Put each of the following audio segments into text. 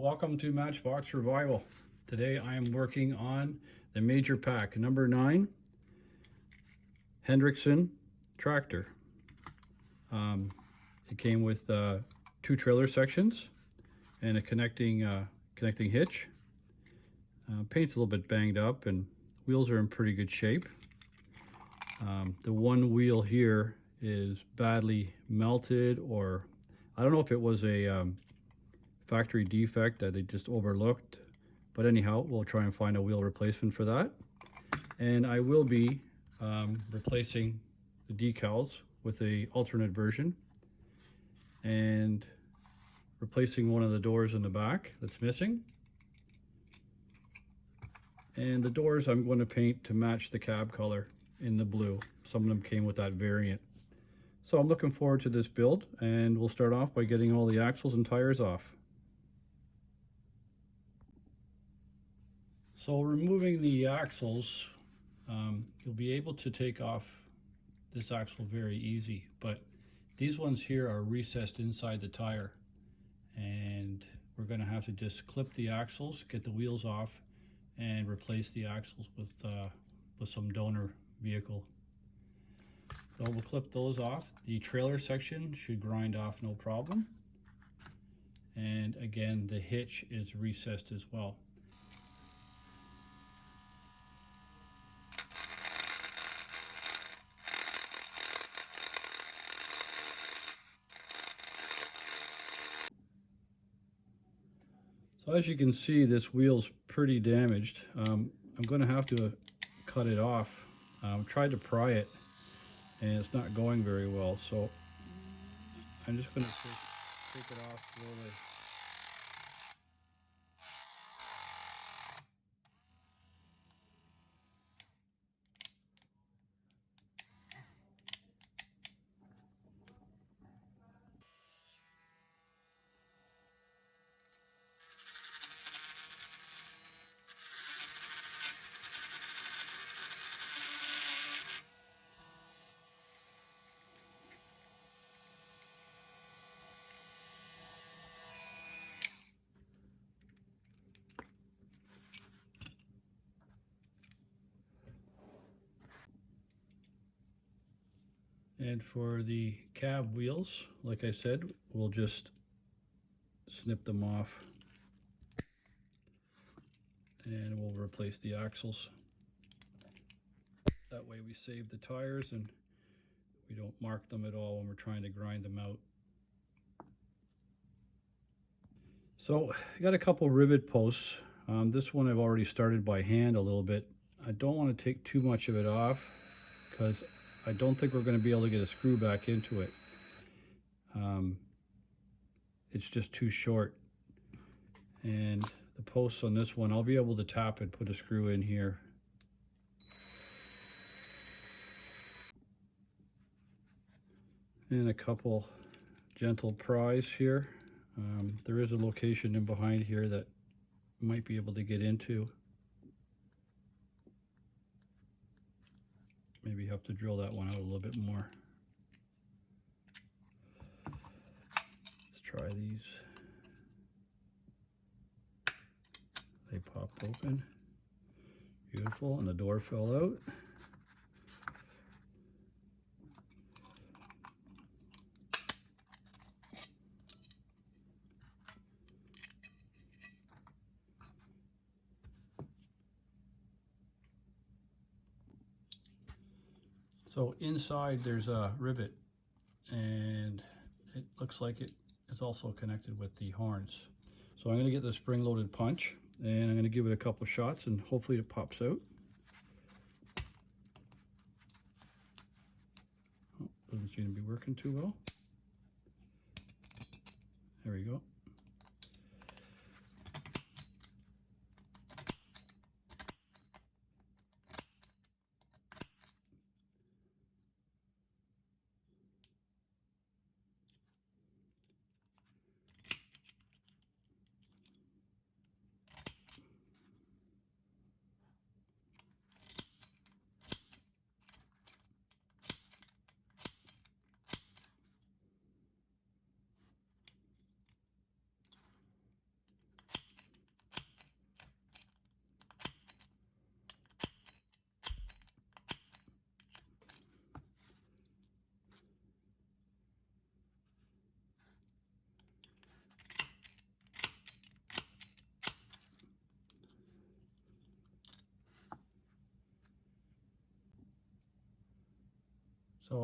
welcome to Matchbox Revival. Today I am working on the major pack number 9 Hendrickson tractor. It came with 2 trailer sections and a connecting hitch. Paint's a little bit banged up and wheels are in pretty good shape. The one wheel here is badly melted, or I don't know if it was a factory defect that they just overlooked, but anyhow, we'll try and find a wheel replacement for that. And I will be replacing the decals with a alternate version and replacing one of the doors in the back that's missing. And the doors I'm going to paint to match the cab color in the blue. Some of them came with that variant. So I'm looking forward to this build, and we'll start off by getting all the axles and tires off. So removing the axles, you'll be able to take off this axle very easy, but these ones here are recessed inside the tire, and we're going to have to just clip the axles, get the wheels off, and replace the axles with some donor vehicle. So we'll clip those off. The trailer section should grind off no problem, and again the hitch is recessed as well. So as you can see, this wheel's pretty damaged. I'm going to have to cut it off. Tried to pry it and it's not going very well, so I'm just going to take it off slowly. And for the cab wheels, like I said, we'll just snip them off and we'll replace the axles. That way we save the tires and we don't mark them at all when we're trying to grind them out. So I got a couple rivet posts. This one I've already started by hand a little bit. I don't want to take too much of it off because I don't think we're going to be able to get a screw back into it. It's just too short. And the posts on this one, I'll be able to tap and put a screw in here. And a couple gentle pries here. There is a location in behind here that might be able to get into. Maybe have to drill that one out a little bit more. Let's try these. They popped open. Beautiful, and the door fell out. So inside there's a rivet, and it looks like it is also connected with the horns. So I'm going to get the spring-loaded punch and I'm going to give it a couple shots and hopefully it pops out. Oh, doesn't seem to be working too well. There we go.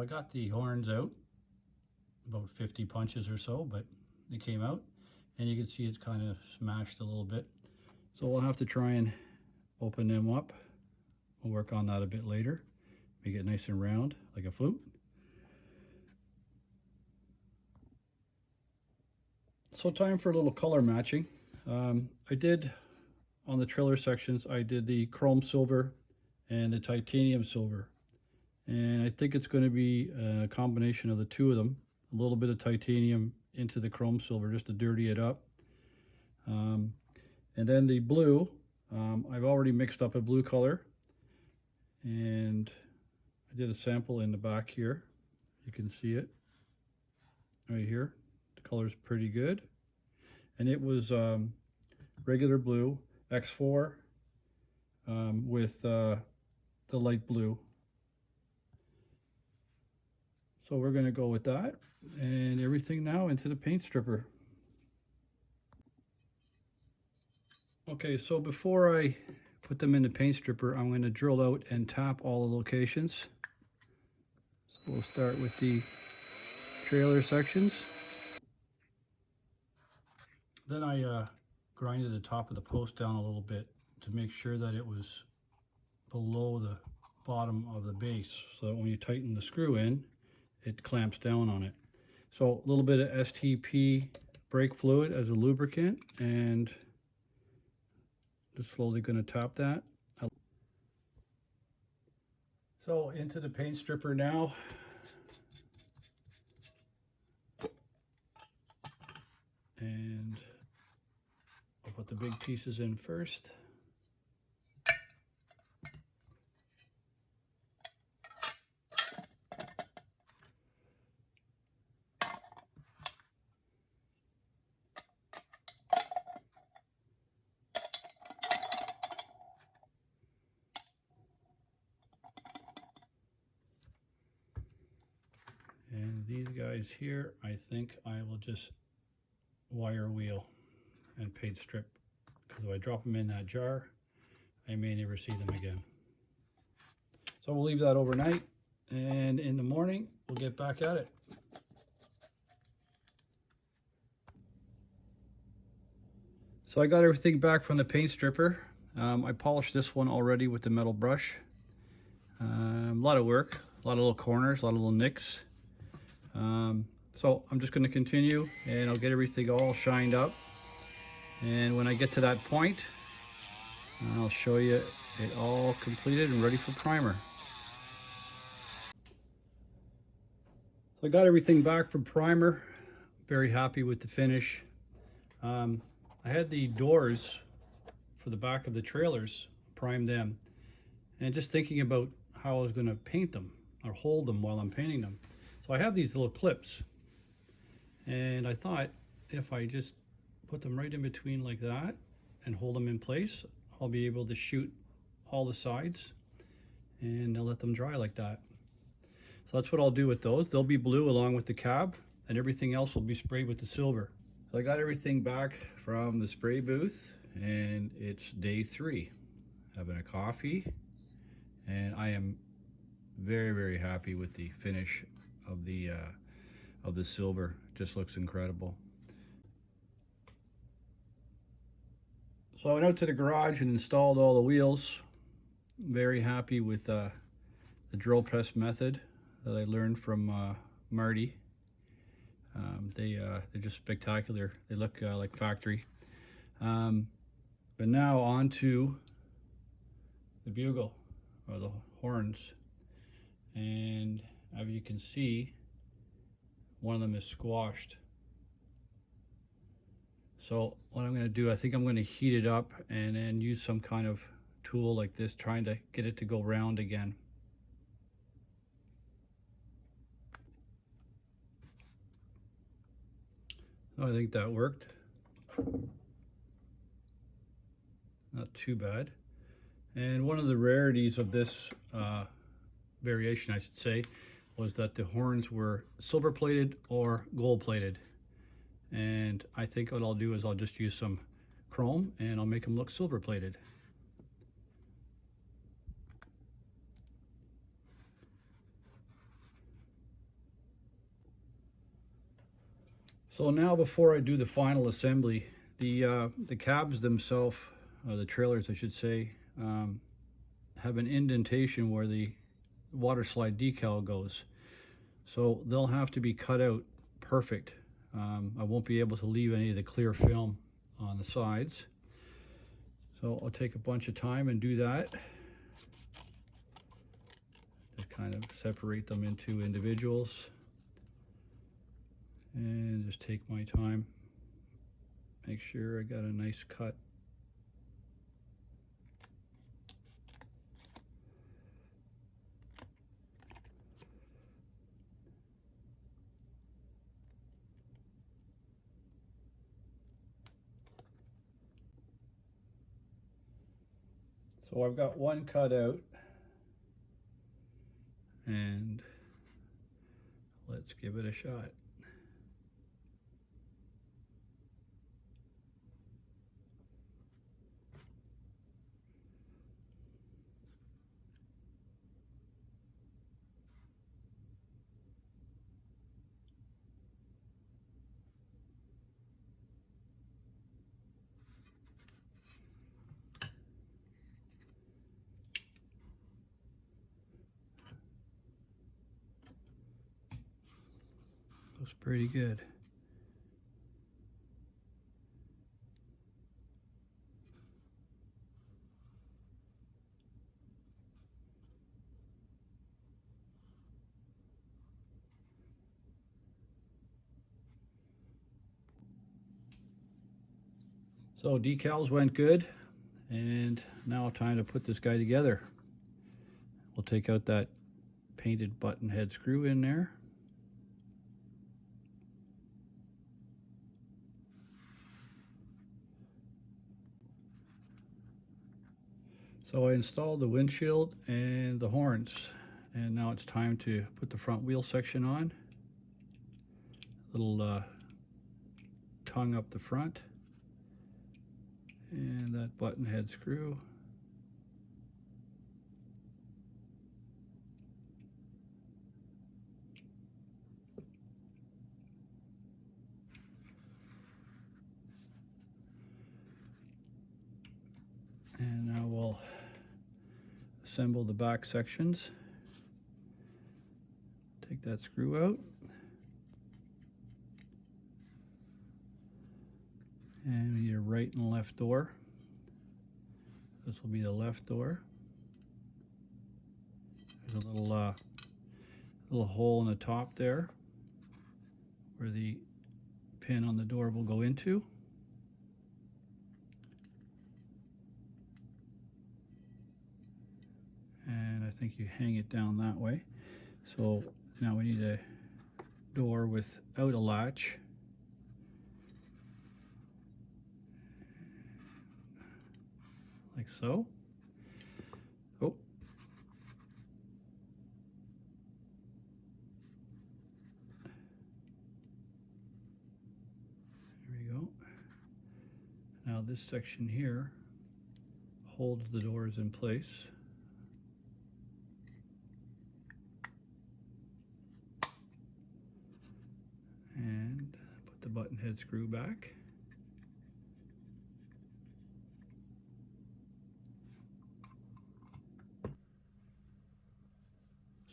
So I got the horns out, about 50 punches or so, but they came out, and you can see it's kind of smashed a little bit. So we'll have to try and open them up. We'll work on that a bit later. Make it nice and round like a flute. So time for a little color matching. I did on the trailer sections, I did the chrome silver and the titanium silver. And I think it's going to be a combination of the two of them. A little bit of titanium into the chrome silver just to dirty it up. And then the blue, I've already mixed up a blue color. And I did a sample in the back here. You can see it right here. The color's pretty good. And it was regular blue, X4, with the light blue. So we're going to go with that and everything now into the paint stripper. Okay, so before I put them in the paint stripper, I'm going to drill out and tap all the locations. So we'll start with the trailer sections. Then I grinded the top of the post down a little bit to make sure that it was below the bottom of the base, so that when you tighten the screw in, it clamps down on it. So a little bit of STP brake fluid as a lubricant, and just slowly going to tap that. So into the paint stripper now. And I'll put the big pieces in first. And these guys here, I think I will just wire wheel and paint strip, because if I drop them in that jar, I may never see them again. So we'll leave that overnight, and in the morning we'll get back at it. So I got everything back from the paint stripper. I polished this one already with the metal brush. A lot of work, a lot of little corners, a lot of little nicks. So I'm just going to continue, and I'll get everything all shined up. And when I get to that point, I'll show you it all completed and ready for primer. So I got everything back from primer. Very happy with the finish. I had the doors for the back of the trailers, primed them, and just thinking about how I was going to paint them or hold them while I'm painting them. So I have these little clips, and I thought if I just put them right in between like that and hold them in place, I'll be able to shoot all the sides, and I'll let them dry like that. So that's what I'll do with those. They'll be blue along with the cab, and everything else will be sprayed with the silver. So I got everything back from the spray booth, and it's day 3. Having a coffee, and I am very, very happy with the finish of the silver. Just looks incredible. So I went out to the garage and installed all the wheels. Very happy with the drill press method that I learned from Marty. They're just spectacular. They look like factory. But now on to the bugle, or the horns. And as you can see, one of them is squashed. So what I'm going to do, I think I'm going to heat it up and then use some kind of tool like this, trying to get it to go round again. So I think that worked. Not too bad. And one of the rarities of this variation, I should say, was that the horns were silver plated or gold plated. And I think what I'll do is I'll just use some chrome and I'll make them look silver plated. So now before I do the final assembly, the cabs themselves, the trailers I should say, have an indentation where the water slide decal goes. So they'll have to be cut out perfect. I won't be able to leave any of the clear film on the sides. So I'll take a bunch of time and do that. Just kind of separate them into individuals. And just take my time. Make sure I got a nice cut. So I've got one cut out, and let's give it a shot. Looks pretty good. So decals went good, and now time to put this guy together. We'll take out that painted button head screw in there. So I installed the windshield and the horns, and now it's time to put the front wheel section on. Little tongue up the front, and that button head screw. And now we'll assemble the back sections. Take that screw out. And we need a right and left door. This will be the left door. There's a little hole in the top there where the pin on the door will go into. And I think you hang it down that way. So now we need a door without a latch. Like so. Oh. There we go. Now this section here holds the doors in place. And put the button head screw back.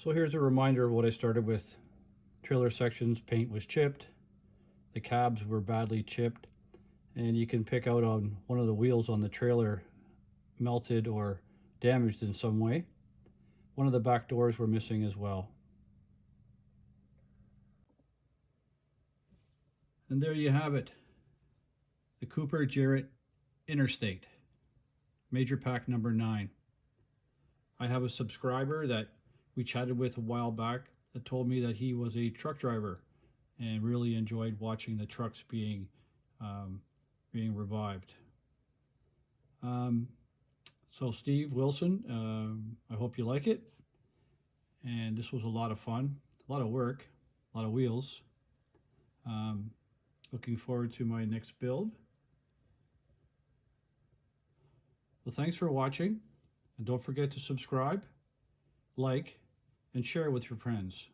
So here's a reminder of what I started with. Trailer sections, paint was chipped, the cabs were badly chipped, and you can pick out on one of the wheels on the trailer melted or damaged in some way. One of the back doors were missing as well. And there you have it, the Cooper Jarrett Interstate, Major Pack number 9. I have a subscriber that we chatted with a while back that told me that he was a truck driver and really enjoyed watching the trucks being revived. So Steve Wilson, I hope you like it. And this was a lot of fun, a lot of work, a lot of wheels. Looking forward to my next build. Well, thanks for watching, and don't forget to subscribe, like, and share with your friends.